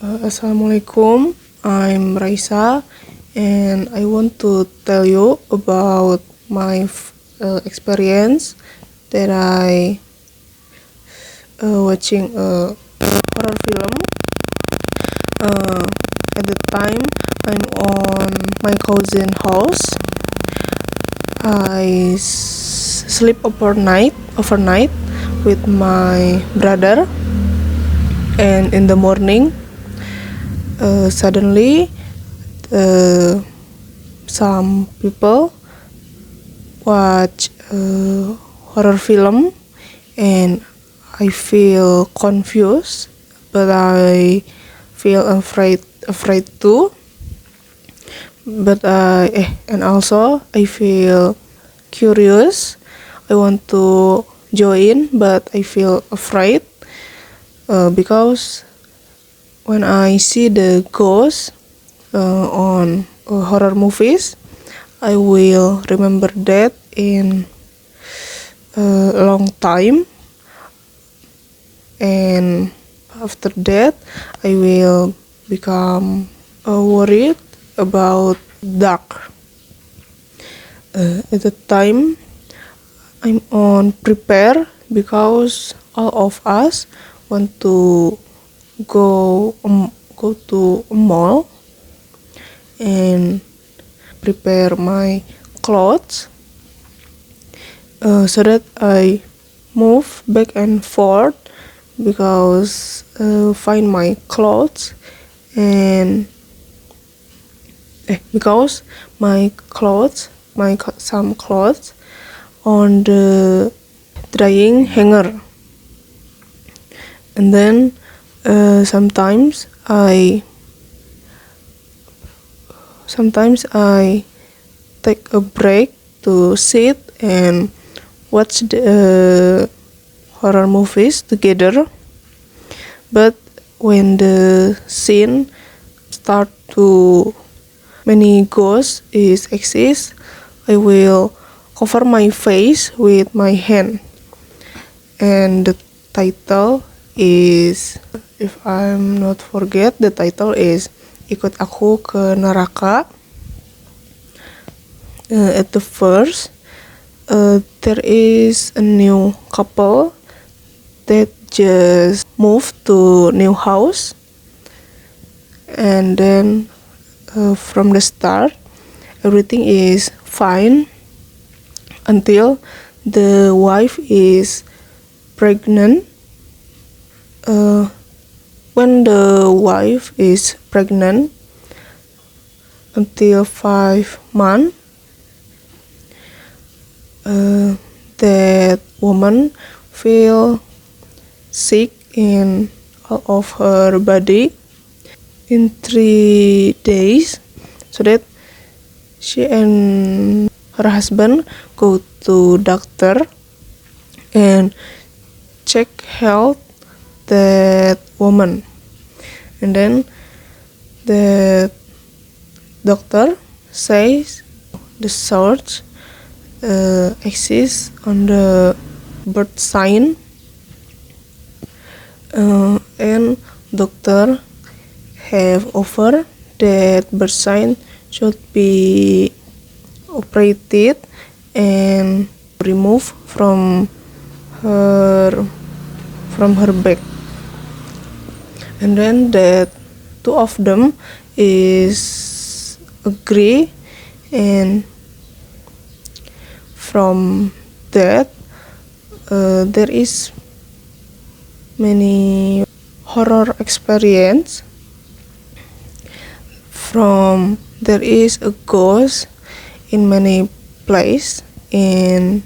Assalamualaikum, I'm Raisa, and I want to tell you about my experience that I watching a horror film. At the time, I'm on my cousin house. I sleep overnight with my brother, and in the morning, suddenly, some people watch a horror film, and I feel confused, but I feel afraid too. And also I feel curious. I want to join, but I feel afraid because when I see the ghost on horror movies, I will remember that in a long time, and after that, I will become worried about dark. At the time, I'm on prepare because all of us want to go to a mall and prepare my clothes so that I move back and forth because find my clothes and because some clothes on the drying hanger, and then sometimes I take a break to sit and watch the horror movies together. But when the scene start to many ghosts is exist, I will cover my face with my hand. And the title is, if I'm not forget, the title is Ikut Aku ke Neraka. At the first, there is a new couple that just moved to new house, and then from the start everything is fine until the wife is pregnant. When the wife is pregnant until 5 months, that woman feel sick in all of her body in 3 days, so that she and her husband go to doctor and check health that woman, and then the doctor says the source exists on the birth sign, and doctor have offered that birth sign should be operated and removed from her back, and then that two of them is agree, and from that there is many horror experience. From there is a ghost in many place in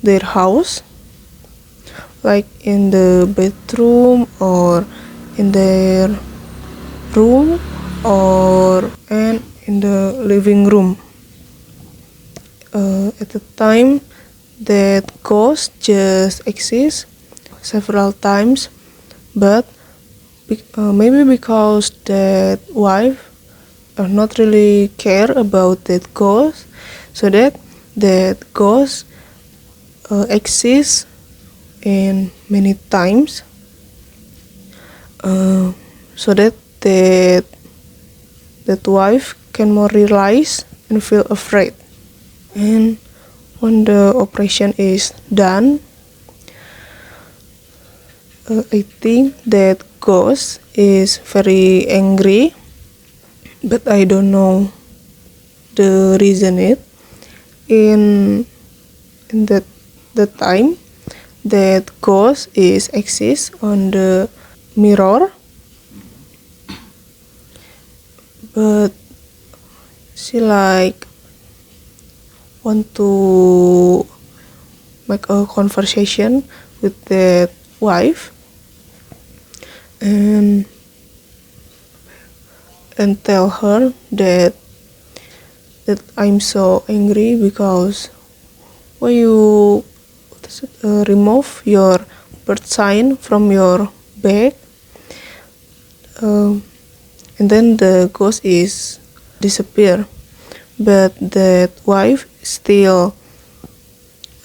their house, like in the bedroom or in their room or and in the living room. At the time that ghost just exists several times, but maybe because that wife not really care about that ghost, so that ghost exists in many times. so that wife can more realize and feel afraid. And when the operation is done, I think that ghost is very angry, but I don't know the reason it. In the time that ghost is exist on the mirror, but she like want to make a conversation with that wife and tell her that I'm so angry because why you remove your birth sign from your bag, and then the ghost is disappear, but that wife still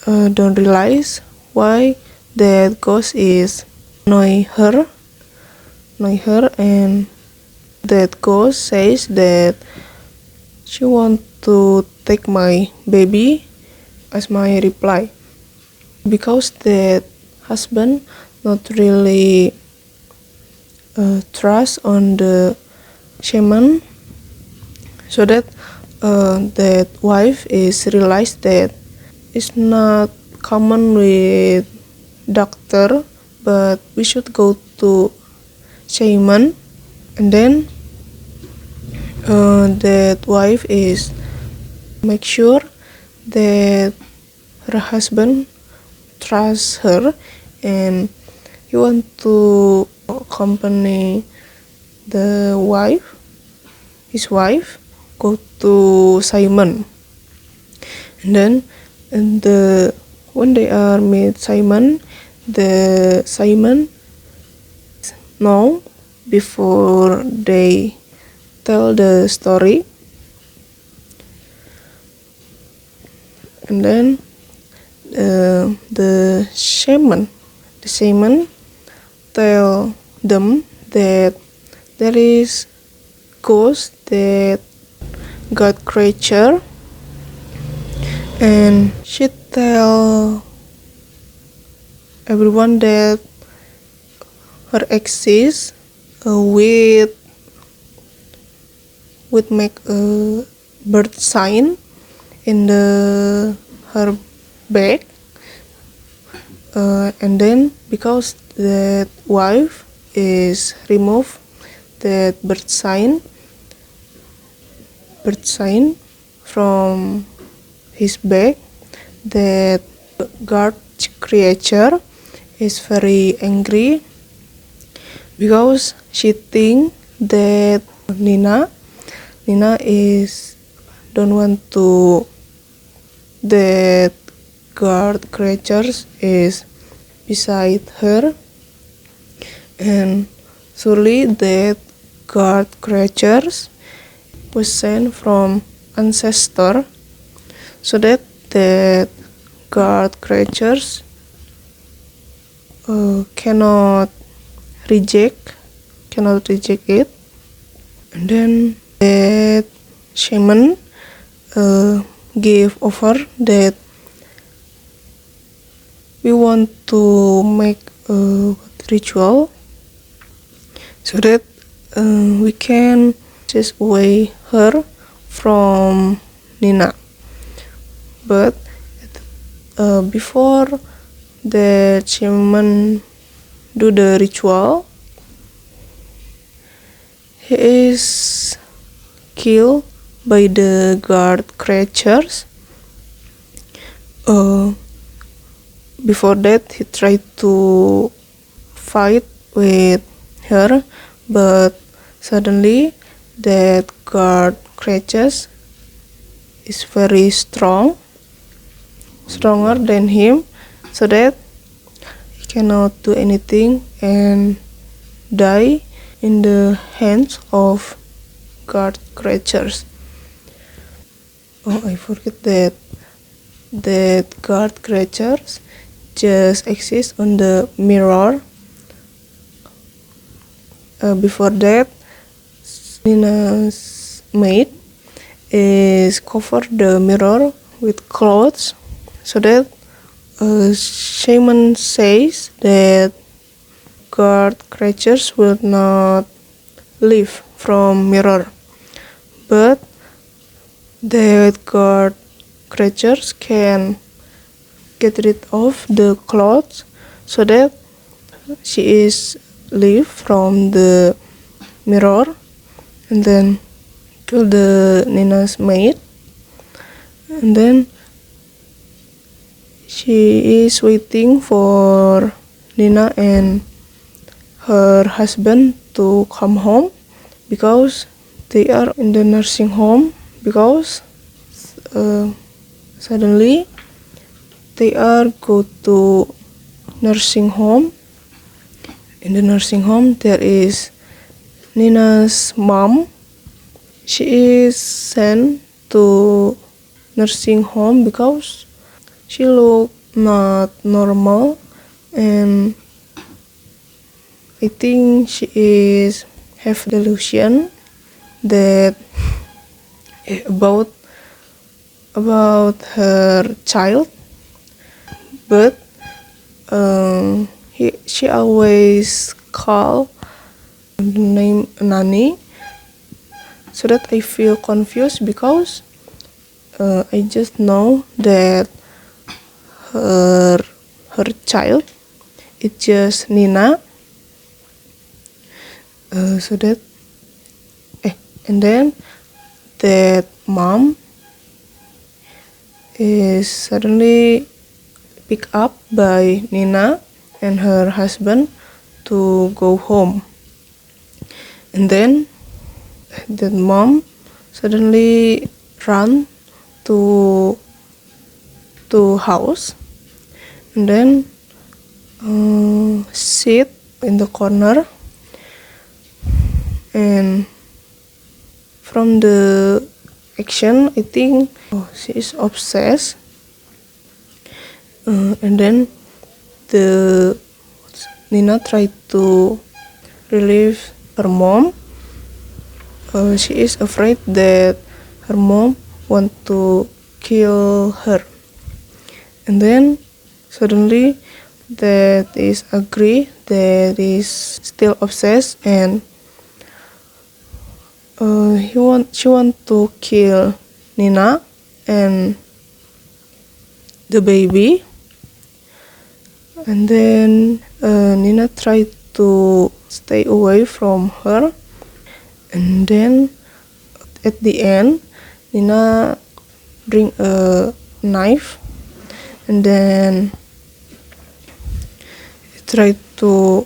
don't realize why that ghost is annoy her, and that ghost says that she want to take my baby as my reply, because that husband not really trust on the shaman, so that that wife is realized that it's not common with doctor, but we should go to shaman. And then that wife is make sure that her husband trusts her, and he want to accompany his wife, go to Simon. And then when they are meet Simon, the Simon know before they tell the story. And then the shaman tell them that there is ghost that got creature, and she tell everyone that her exist with make a bird sign in her bag, and then because that wife is remove that bird sign from his bag, that guard creature is very angry because she think that Nina is don't want to that guard creatures is beside her, and surely that guard creatures was sent from ancestor, so that guard creatures cannot reject it. And then that shaman gave offer that we want to make a ritual so that we can chase away her from Nina. But before the shaman do the ritual, he is killed by the guard creatures. Before that, he tried to fight with her, but suddenly that guard creatures is very stronger than him, so that he cannot do anything and die in the hands of guard creatures. Oh, I forget that guard creatures just exist on the mirror. before that, Nina's maid is cover the mirror with clothes so that shaman says that guard creatures will not leave from mirror, but that guard creatures can get rid of the clothes so that she is leave from the mirror, and then kill the Nina's maid, and then she is waiting for Nina and her husband to come home because they are in the nursing home, because suddenly they are go to nursing home. In the nursing home there is Nina's mom. She is sent to nursing home because she look not normal, and I think she is have delusion that about her child, but she always call the name Nani, so that I feel confused because I just know that her child is just Nina, so that and then that mom is suddenly picked up by Nina and her husband to go home, and then that mom suddenly run to house, and then sit in the corner, and from the action I think she is obsessed, and then the Nina tried to relieve her mom. She is afraid that her mom want to kill her, and then suddenly that is agree that is still obsessed, and she want to kill Nina and the baby, and then Nina tried to stay away from her, and then at the end Nina bring a knife, and then she tried to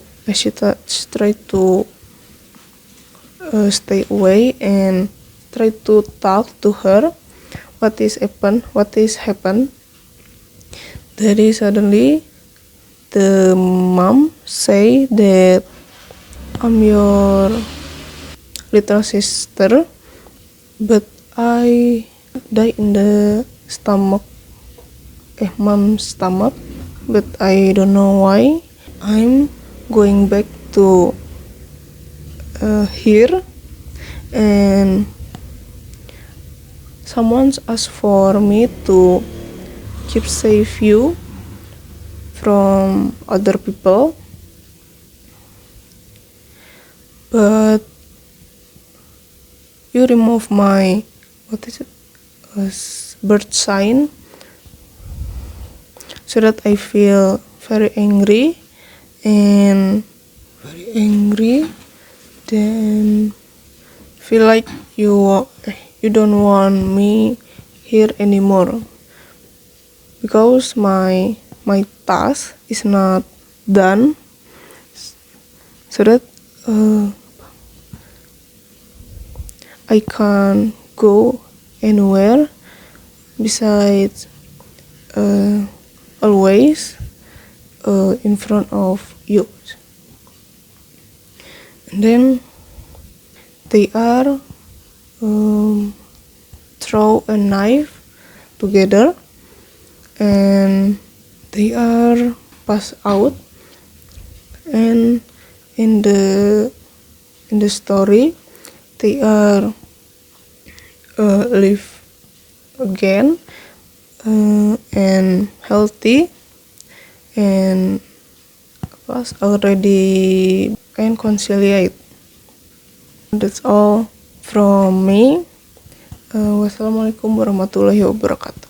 stay away and try to talk to her what is happened. Then suddenly the mom say that I'm your little sister, but I die in the mom's stomach, but I don't know why. I'm going back to here, and someone's asked for me to keep save you from other people, but you remove my birth sign, so that I feel very angry, then feel like you don't want me here anymore, because my task is not done, so that I can't go anywhere besides always in front of you. And then they are throw a knife together, and they are pass out, and in the in the story, they are live again and healthy and already can conciliate. That's all from me. Wassalamualaikum warahmatullahi wabarakatuh.